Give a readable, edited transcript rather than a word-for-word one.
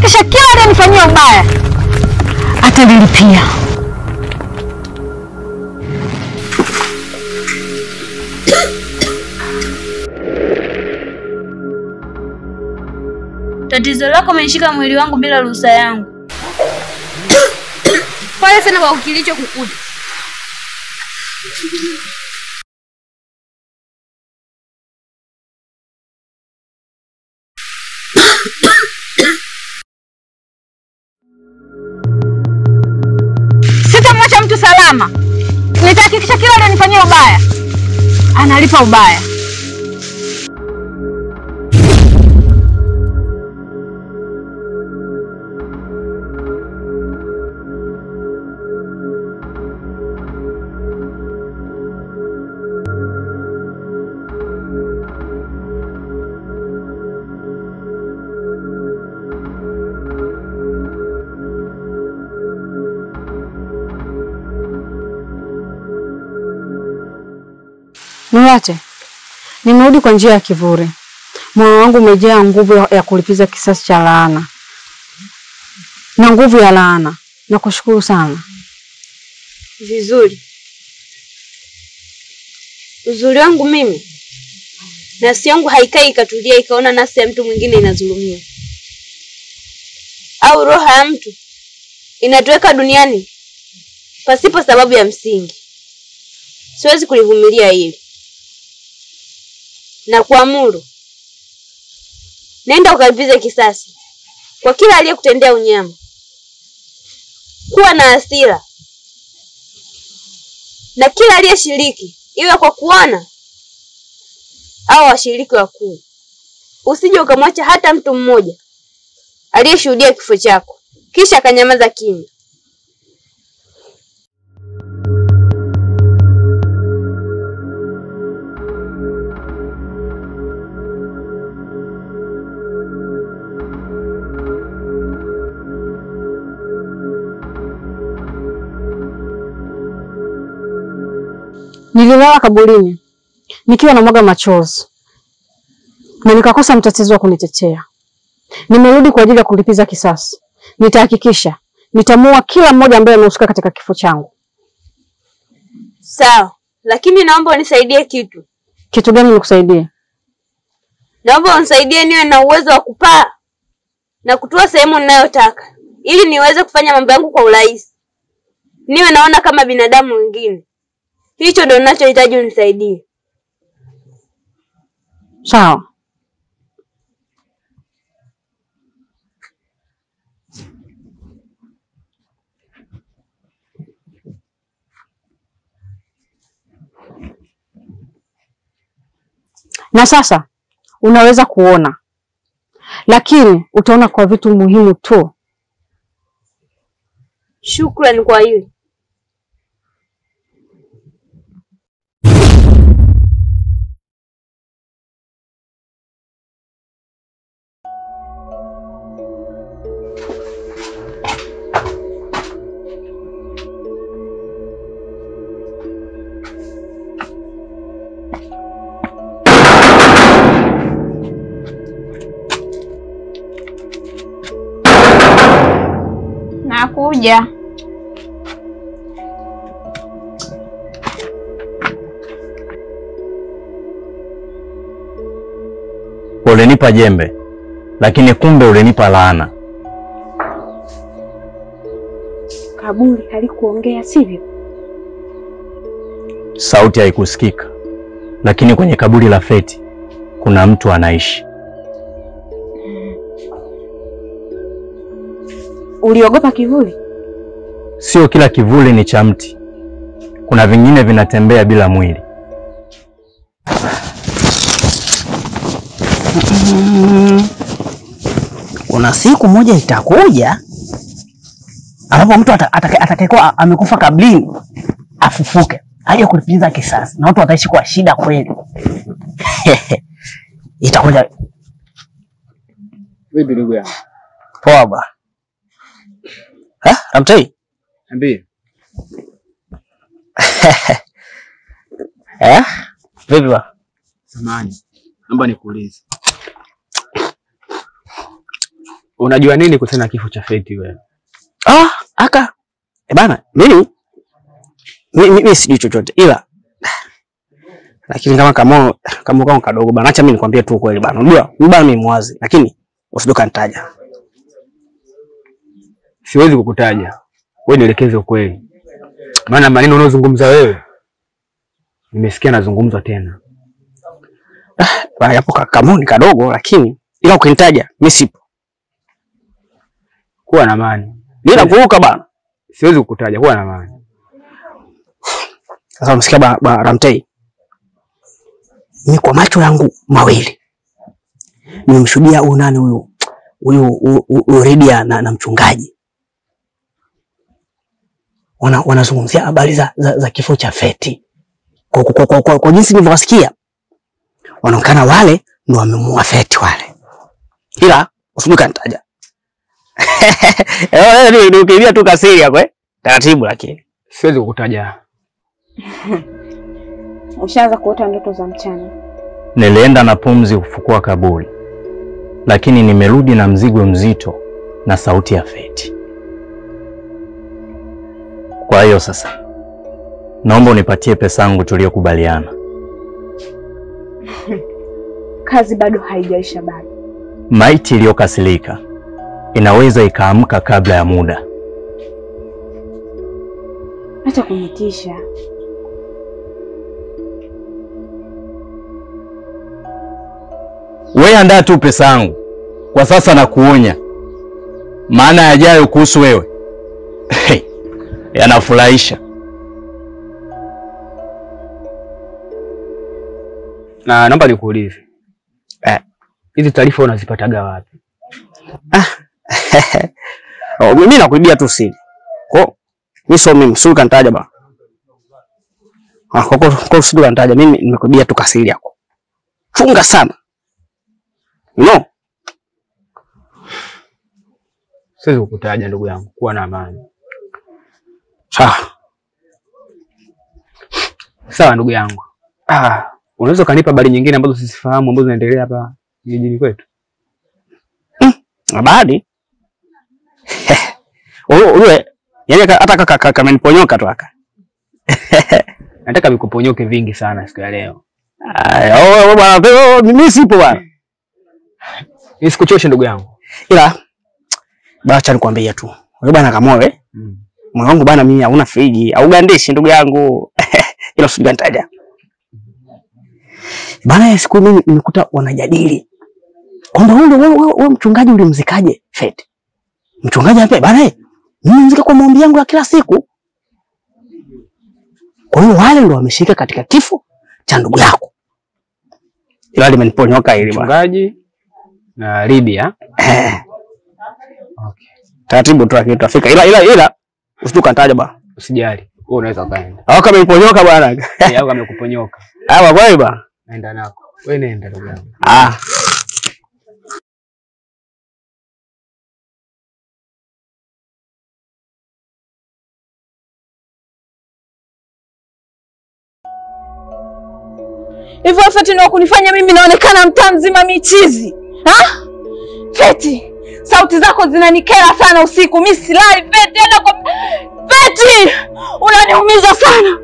Nitahakikisha kila aliyenifanyia ubaya atalilipia. Tatizo lako umenishika mwili wangu bila ruhusa yangu. Pole sana kwa kilicho kukuta. Sitamwacha mtu salama. Nitahakikisha kila aliyenifanyia ubaya analipa ubaya. Niwache. Nimerudi kwa njia ya kivuli. Moyo wangu umejaa nguvu ya kulipiza kisasi cha laana. Na nguvu ya laana. Nakushukuru sana. Vizuri. Uzuri wangu mimi. Nafsi yangu haikai ikatulia ikaona nafsi ya mtu mwingine inadhulumiwa. Au roho ya mtu inatuweka duniani pasipo sababu ya msingi. Siwezi kulivumilia hili. Na kuamuru, nenda ukalipize kisasi kwa kila aliyekutendea unyama. Kuwa na hasira na kila aliyeshiriki, iwe kwa kuona au washiriki wakuu. Usije ukamwacha hata mtu mmoja aliyeshuhudia kifo chako kisha akanyamaza kimya. Nililala kaburini nikiwa na mwaga machozi na nikakosa mtetezi wa kunitetea. Nimerudi kwa ajili ya kulipiza kisasi. Nitahakikisha nitamua kila mmoja ambaye amehusika katika kifo changu. Sawa, lakini naomba unisaidie kitu. Kitu gani nikusaidie? Naomba unisaidie niwe na uwezo wa kupaa na kutua sehemu ninayotaka ili niweze kufanya mambo yangu kwa urahisi. Niwe naona kama binadamu wengine. Hicho ndio ninachohitaji unisaidie. Sawa. Na sasa unaweza kuona. Lakini utaona kwa vitu muhimu tu. Shukrani kwa hili. Nakuja. Ulinipa jembe, lakini kumbe ulinipa laana. Kaburi halikuongea, sivyo? Sauti haikusikika, lakini kwenye kaburi la Feti kuna mtu anaishi. Uliogopa kivuli? Sio kila kivuli ni cha mti. Kuna vingine vinatembea bila mwili. Kuna siku moja itakuja ambapo mtu atakayekuwa amekufa kablini afufuke aje kulipiza kisasi na watu wataishi kwa shida kweli. Itakuja. Vipi ndugu yangu? Poa bwana. Ramtei? Niambie. Vipi bwana? Samahani. Naomba nikuulize. Unajua nini kuhusiana na kifo cha Feti wewe? Aka. Bana, mimi sijui chochote ila lakini kama kadogo bana, acha mimi nikwambie tu kweli bana. Unajua, bana mimi mwazi, lakini usidoka nitaja. Siwezi kukutaja. Wewe nielekeze ukweli. Maana maneno unayozungumza wewe nimesikia nazungumzwa tena. Bana hapo kama ni kadogo lakini ila ukinitaja mimi sipo. Kuwa na amani. Bila kuruka bana. Siwezi kukutaja, kuwa na amani. Sasa umesikia bana Ramtei? Ni kwa macho yangu mawili nimemshuhudia huyu nani huyu Redia na mchungaji wanazungumzia habari za kifo cha Feti. Kwa jinsi nilivyosikia wanaonekana wale ndio wamemuua Feti wale, ila usibuka nitaja. Ndio ukilia tu kasiri hapo taratibu, lakini siwezi kukutaja. Ushaanza kuota ndoto za mchana. Nilienda na pumzi kufukua kaburi, lakini nimerudi na mzigo mzito na sauti ya Feti. Kwa hiyo sasa naomba unipatie pesa yangu tuliyokubaliana. Kazi bado haijaisha bado. Maiti iliyokasirika inaweza ikaamka kabla ya muda. Acha kunitisha. Wewe andaa tu pesa yangu. Kwa sasa nakuonya. Maana yajayo kuhusu wewe yanafurahisha. Na naomba nikuulize. Hizi taarifa unazipataga wapi? Mimi nakuibia tu siri. Mimi sio mimi, Sulka nitaja bana. Kwa Sulka nitaja, mimi nimekuibia tu kasiri yako. Funga sana. No. Siwezi kukutaja ndugu yangu, kuwa na amani. Sawa ndugu yangu. Unaweza kanipa habari nyingine ambazo sisifahamu ambazo zinaendelea hapa jijini kwetu? Habari? Wewe, yani hata kama niponyoka tu aka. Nataka vikuponyoke vingi sana siku ya leo. Bwana, mimi sipo bwana. Nisikuchoshe ndugu yangu. Ila acha nikwambie tu. Wewe bwana kama wewe. Moyo wangu bwana mimi hauna friji, au gandishi ndugu yangu. Ila usigantaja. Bana siku mimi nimekuta wanajadili kwamba wewe mchungaji ulimzikaje Feti. Mchungaji hapa bana mimi mzika kwa maombi yangu ya kila siku. Kwa hiyo wale ndio wameshika katika kifo cha ndugu yako. Ila limeniponyoka hili bwana. Mchungaji na Lydia. Okay. Taratibu tu akitafika. Ila usituka nitaja bwana. Usijali. Wewe unaweza kaenda. Au kama iponyoka bwana. Au kama kuponyoka. Kwa hiyo bwana. Naenda nako. Wewe nenda ndugu yangu. Hivyo Feti ndio kunifanya mimi naonekana mtaa mzima michizi. Feti, sauti zako zinanikera sana usiku. Mimi silali Feti, Feti, unaniumiza sana.